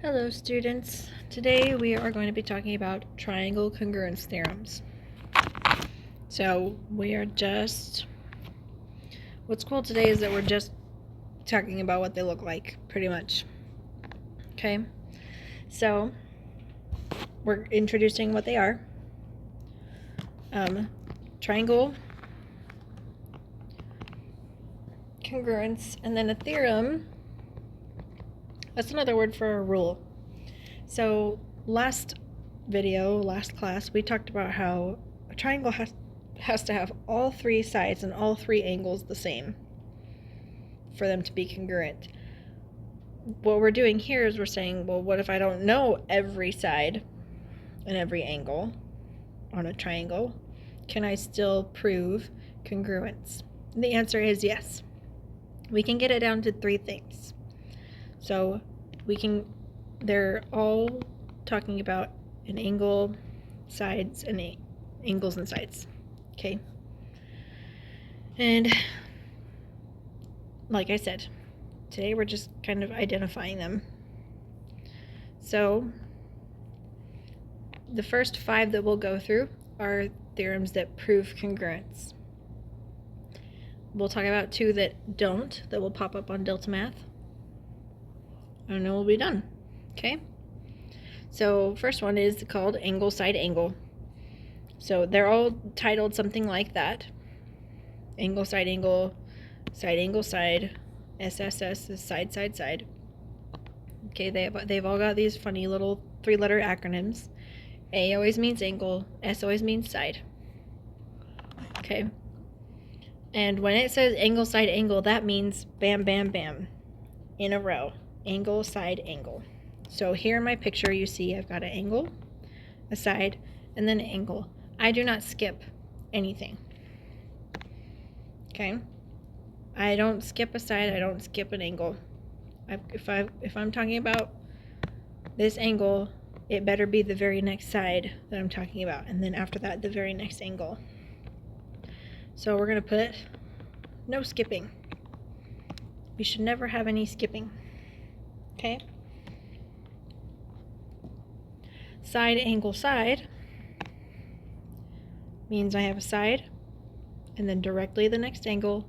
Hello students. Today we are going to be talking about triangle congruence theorems. So what's cool today is that we're just talking about what they look like, pretty much. Okay, so we're introducing what they are. Triangle, congruence, and then a theorem. That's another word for a rule. So last class, we talked about how a triangle has to have all three sides and all three angles the same for them to be congruent. What we're doing here is we're saying, well, what if I don't know every side and every angle on a triangle? Can I still prove congruence? And the answer is yes. We can get it down to three things. So they're all talking about an angle, sides, and angles and sides. Okay. And like I said, today we're just kind of identifying them. So the first 5 that we'll go through are theorems that prove congruence. We'll talk about 2 that don't, that will pop up on Delta Math. And then we'll be done. Okay? So first one is called angle, side, angle. So they're all titled something like that. Angle, side, angle, side, SSS is side, side, side. Okay, they've all got these funny little 3-letter acronyms. A always means angle, S always means side. Okay. And when it says angle, side, angle, that means bam, bam, bam, in a row. Angle, side, angle. So here in my picture, you see I've got an angle, a side, and then an angle. I do not skip anything. Okay? I don't skip a side, I don't skip an angle. If I'm talking about this angle, it better be the very next side that I'm talking about, and then after that, the very next angle. So we're going to put no skipping. We should never have any skipping. Okay? Side, angle, side means I have a side, and then directly the next angle,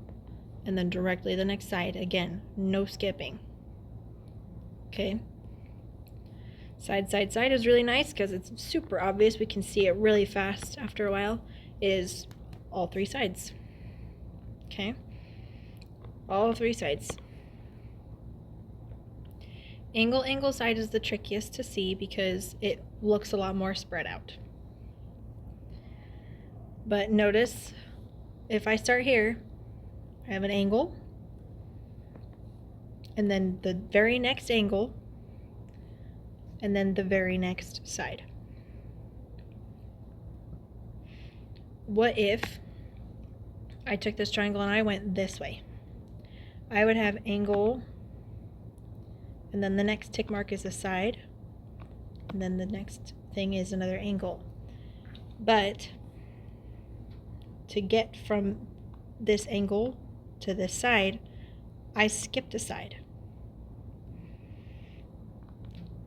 and then directly the next side. Again, no skipping. Okay? Side, side, side is really nice because it's super obvious. We can see it really fast after a while. It is all 3 sides. Okay? All 3 sides. Angle, angle, side is the trickiest to see because it looks a lot more spread out. But notice, if I start here, I have an angle, and then the very next angle, and then the very next side. What if I took this triangle and I went this way? I would have angle, and then the next tick mark is a side, and then the next thing is another angle. But to get from this angle to this side, I skipped a side.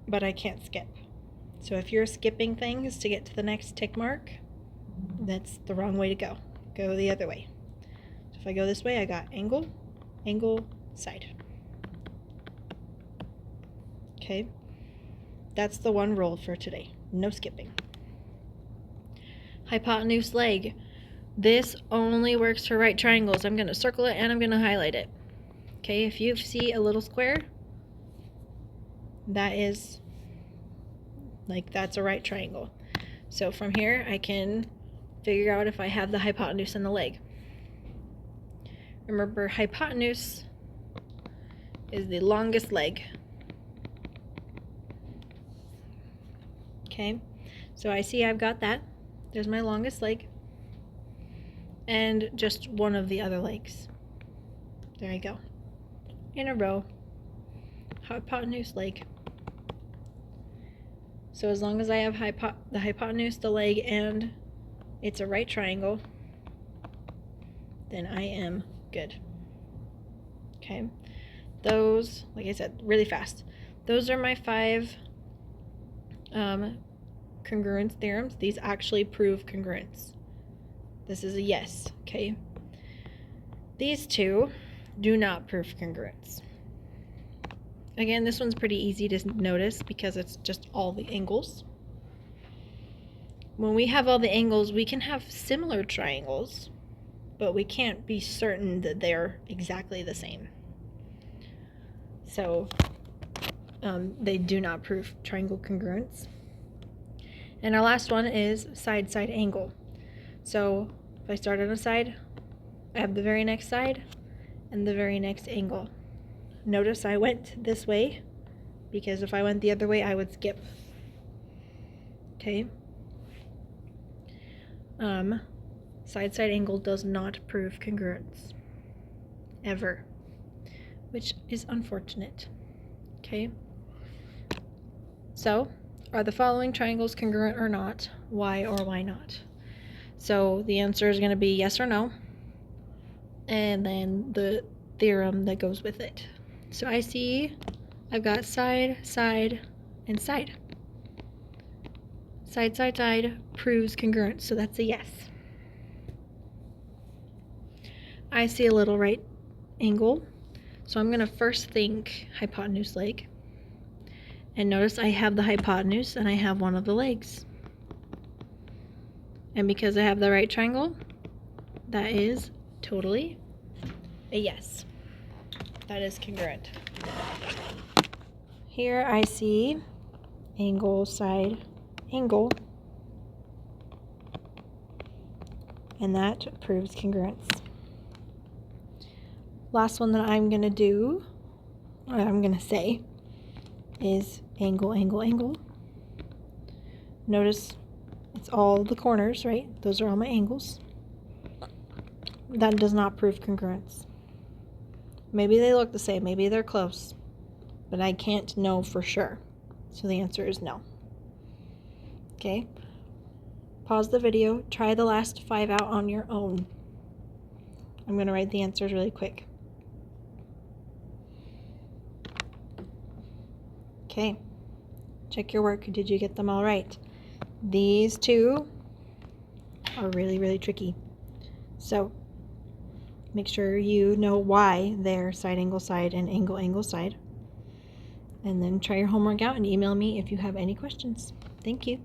But I can't skip. So if you're skipping things to get to the next tick mark, that's the wrong way to go. Go the other way. So if I go this way, I got angle, angle, side. Okay? That's the one rule for today. No skipping. Hypotenuse leg. This only works for right triangles. I'm going to circle it and I'm going to highlight it. Okay, if you see a little square, that's a right triangle. So from here, I can figure out if I have the hypotenuse in the leg. Remember, hypotenuse is the longest leg. Okay, so I see I've got that. There's my longest leg. And just one of the other legs. There you go. In a row. Hypotenuse leg. So as long as I have the hypotenuse, the leg, and it's a right triangle, then I am good. Okay? Those, like I said, really fast. those are my 5 congruence theorems. These actually prove congruence. This is a yes, okay? These 2 do not prove congruence. Again, this one's pretty easy to notice because it's just all the angles. When we have all the angles, we can have similar triangles, but we can't be certain that they're exactly the same. So they do not prove triangle congruence. And our last one is side-side angle. So if I start on a side, I have the very next side and the very next angle. Notice I went this way because if I went the other way, I would skip. Okay. Side-side angle does not prove congruence. Ever. Which is unfortunate. Okay. So, are the following triangles congruent or not? Why or why not? So the answer is going to be yes or no. And then the theorem that goes with it. So I see I've got side, side, and side. Side, side, side proves congruence, so that's a yes. I see a little right angle, so I'm going to first think hypotenuse leg. And notice I have the hypotenuse and I have one of the legs. And because I have the right triangle, that is totally a yes. That is congruent. Here I see angle, side, angle. And that proves congruence. Last one that I'm going to do, or I'm going to say, is angle, angle, angle. Notice it's all the corners, right? Those are all my angles. That does not prove congruence. Maybe they look the same, maybe they're close, but I can't know for sure. So the answer is no. Okay. Pause the video, try the last 5 out on your own. I'm going to write the answers really quick. Okay, check your work. Did you get them all right? These 2 are really, really tricky. So make sure you know why they're side angle side and angle angle side. And then try your homework out and email me if you have any questions. Thank you.